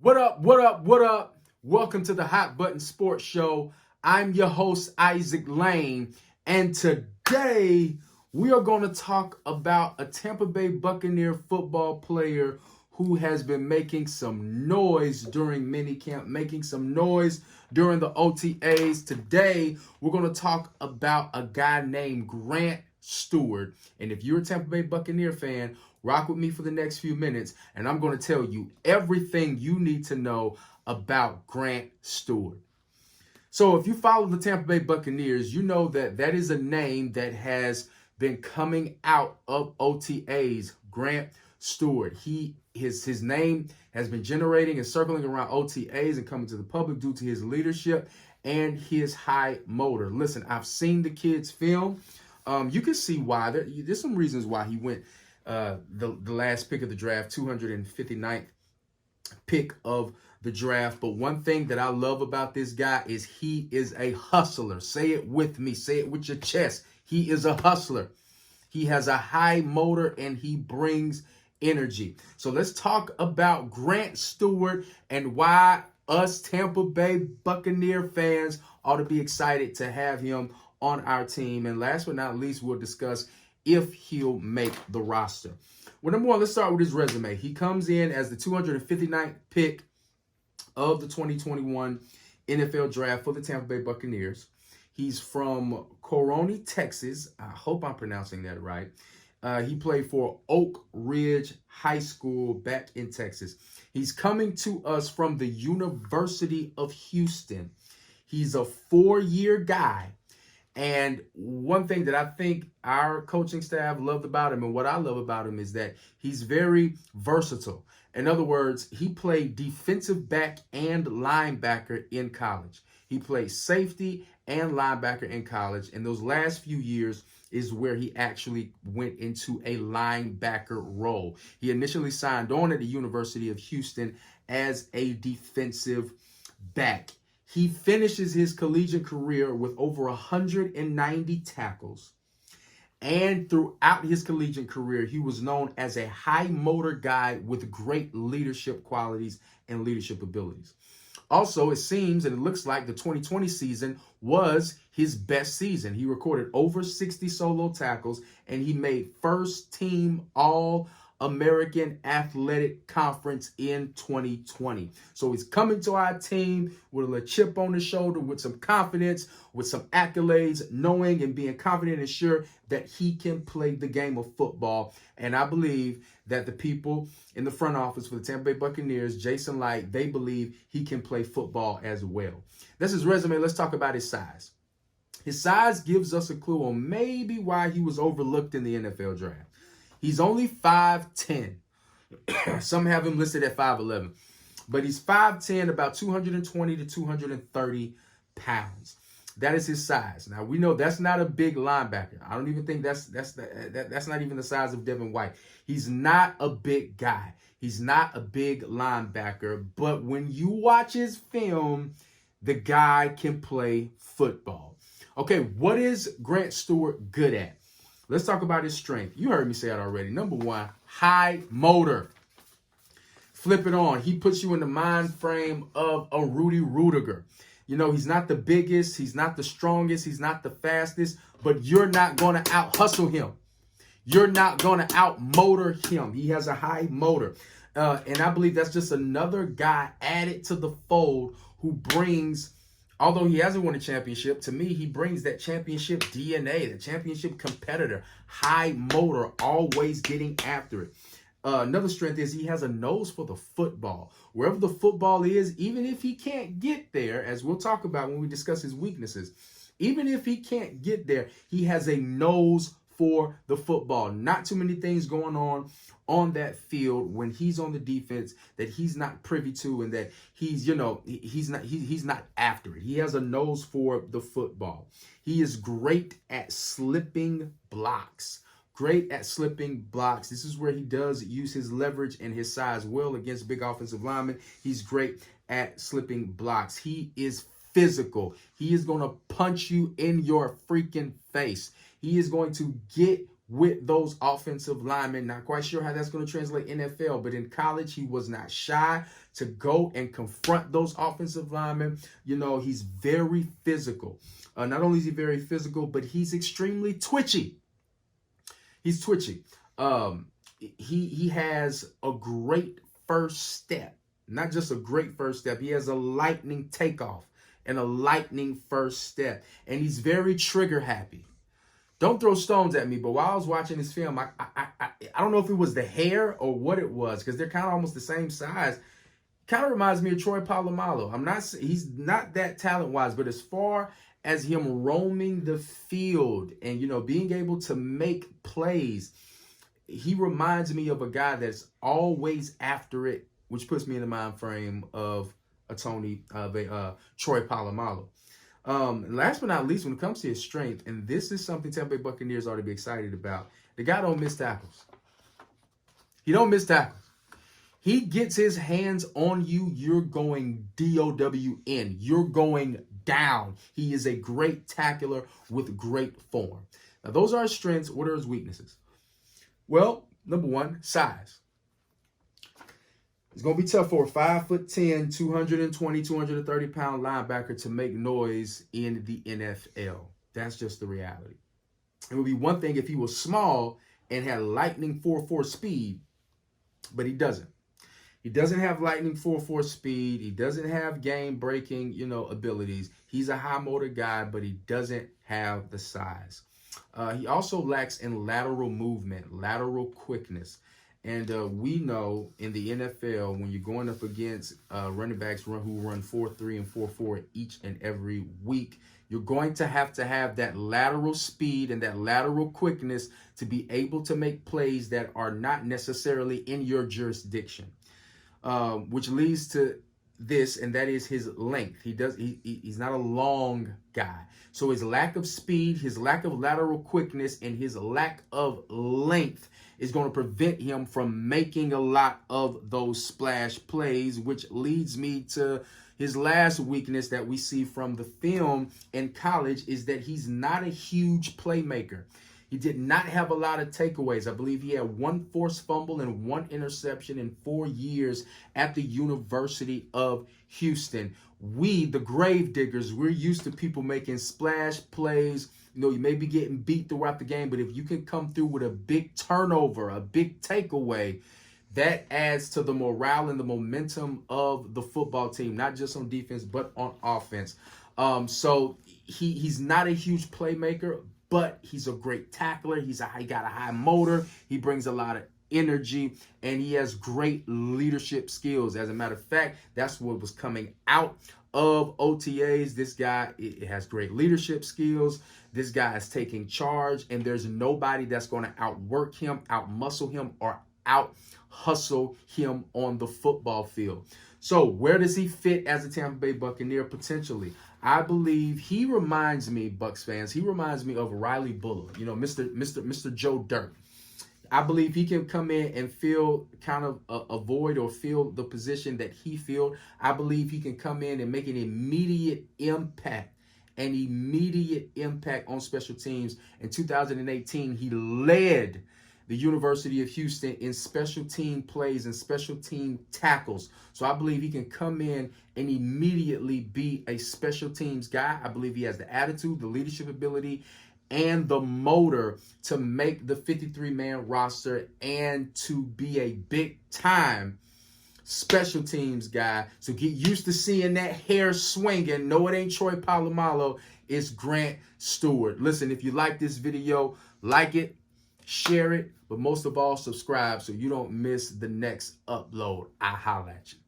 What up, what up, what up? Welcome to the Hot Button Sports Show. I'm your host, Isaac Lane, and today we are going to talk about a Tampa Bay Buccaneer football player who has been making some noise during minicamp, making some noise during the OTAs. Today, we're going to talk about a guy named Grant Stuard. And if you're a Tampa Bay Buccaneer fan, rock with me for the next few minutes, and I'm going to tell you everything you need to know about Grant Stuard. So if you follow the Tampa Bay Buccaneers, you know that that is a name that has been coming out of OTAs, Grant Stuard. His name has been generating and circling around OTAs and coming to the public due to his leadership and his high motor. Listen, I've seen the kid's film. You can see why. There's some reasons why he went the last pick of the draft, 259th pick of the draft. But one thing that I love about this guy is he is a hustler. Say it with me. Say it with your chest. He is a hustler. He has a high motor and he brings energy. So let's talk about Grant Stuard and why us Tampa Bay Buccaneer fans ought to be excited to have him on our team. And last but not least, we'll discuss if he'll make the roster. Well, number one, let's start with his resume. He comes in as the 259th pick of the 2021 NFL Draft for the Tampa Bay Buccaneers. He's from Corona, Texas. I hope I'm pronouncing that right. He played for Oak Ridge High School back in Texas. He's coming to us from the University of Houston. He's a 4-year guy. And one thing that I think our coaching staff loved about him and what I love about him is that he's very versatile. In other words, he played defensive back and linebacker in college. He played safety and linebacker in college. And those last few years is where he actually went into a linebacker role. He initially signed on at the University of Houston as a defensive back. He finishes his collegiate career with over 190 tackles. And throughout his collegiate career, he was known as a high motor guy with great leadership qualities and leadership abilities. Also, it seems and it looks like the 2020 season was his best season. He recorded over 60 solo tackles and he made first team All-American Athletic Conference in 2020. So he's coming to our team with a little chip on his shoulder, with some confidence, with some accolades, knowing and being confident and sure that he can play the game of football. And I believe that the people in the front office for the Tampa Bay Buccaneers, Jason Light, they believe he can play football as well. That's his resume. Let's talk about his size. His size gives us a clue on maybe why he was overlooked in the NFL draft. He's only 5'10". Some have him listed at 5'11". But he's 5'10", about 220 to 230 pounds. That is his size. Now, we know that's not a big linebacker. I don't even think that's not even the size of Devin White. He's not a big guy. He's not a big linebacker. But when you watch his film, the guy can play football. Okay, what is Grant Stuard good at? Let's talk about his strength. You heard me say it already. Number one, high motor. Flip it on. He puts you in the mind frame of a Rudy Ruettiger. You know, he's not the biggest, he's not the strongest, he's not the fastest, but you're not going to out-hustle him. You're not going to out-motor him. He has a high motor. And I believe that's just another guy added to the fold who brings, although he hasn't won a championship, to me, he brings that championship DNA, the championship competitor, high motor, always getting after it. Another strength is he has a nose for the football. Wherever the football is, even if he can't get there, as we'll talk about when we discuss his weaknesses, even if he can't get there, he has a nose for the football. Not too many things going on that field when he's on the defense that he's not privy to and that he's not after it. He has a nose for the football. He is great at slipping blocks. Great at slipping blocks. This is where he does use his leverage and his size well against big offensive linemen. He's great at slipping blocks. He is physical. He is going to punch you in your freaking face. He is going to get with those offensive linemen. Not quite sure how that's going to translate NFL, but in college, he was not shy to go and confront those offensive linemen. You know, he's very physical. Not only is he very physical, but he's extremely twitchy. He's twitchy. He has a great first step. Not just a great first step. He has a lightning takeoff and a lightning first step. And he's very trigger happy. Don't throw stones at me, but while I was watching this film, I don't know if it was the hair or what it was, because they're kind of almost the same size. Kind of reminds me of Troy Polamalu. He's not that talent-wise, but as far as him roaming the field and, you know, being able to make plays, he reminds me of a guy that's always after it, which puts me in the mind frame of Troy Polamalu. Last but not least, when it comes to his strength, and this is something Tampa Bay Buccaneers ought to be excited about, the guy don't miss tackles. He don't miss tackles. He gets his hands on you, you're going DOWN. You're going down. He is a great tackler with great form. Now, those are his strengths. What are his weaknesses? Well, number one, size. It's going to be tough for a 5'10", 220, 230-pound linebacker to make noise in the NFL. That's just the reality. It would be one thing if he was small and had lightning 4.4 speed, but he doesn't. He doesn't have lightning 4.4 speed. He doesn't have game-breaking, you know, abilities. He's a high-motor guy, but he doesn't have the size. He also lacks in lateral movement, lateral quickness. And we know in the NFL, when you're going up against running backs who run 4.3 and 4.4 each and every week, you're going to have that lateral speed and that lateral quickness to be able to make plays that are not necessarily in your jurisdiction, which leads to this, and that is his length. He's not a long guy. So his lack of speed, his lack of lateral quickness, and his lack of length is going to prevent him from making a lot of those splash plays, which leads me to his last weakness that we see from the film in college, is that he's not a huge playmaker. He did not have a lot of takeaways. I believe he had one forced fumble and one interception in 4 years at the University of Houston. We, the grave diggers, we're used to people making splash plays. You know, you may be getting beat throughout the game, but if you can come through with a big turnover, a big takeaway, that adds to the morale and the momentum of the football team, not just on defense, but on offense. So he's not a huge playmaker, but he's a great tackler. He got a high motor. He brings a lot of energy, and he has great leadership skills. As a matter of fact, that's what was coming out of OTAs. This guy has great leadership skills. This guy is taking charge, and there's nobody that's going to outwork him, outmuscle him, or out-hustle him on the football field. So where does he fit as a Tampa Bay Buccaneer potentially? I believe he reminds me, Bucs fans, he reminds me of Riley Buller, you know, Mr. Joe Dirt. I believe he can come in and fill kind of a void or fill the position that he filled. I believe he can come in and make an immediate impact on special teams. In 2018, he led the University of Houston in special team plays and special team tackles. So I believe he can come in and immediately be a special teams guy. I believe he has the attitude, the leadership ability, and the motor to make the 53-man roster and to be a big-time special teams guy. So get used to seeing that hair swinging. No, it ain't Troy Polamalu. It's Grant Stuard. Listen, if you like this video, like it, share it, but most of all, subscribe so you don't miss the next upload. I holla at you.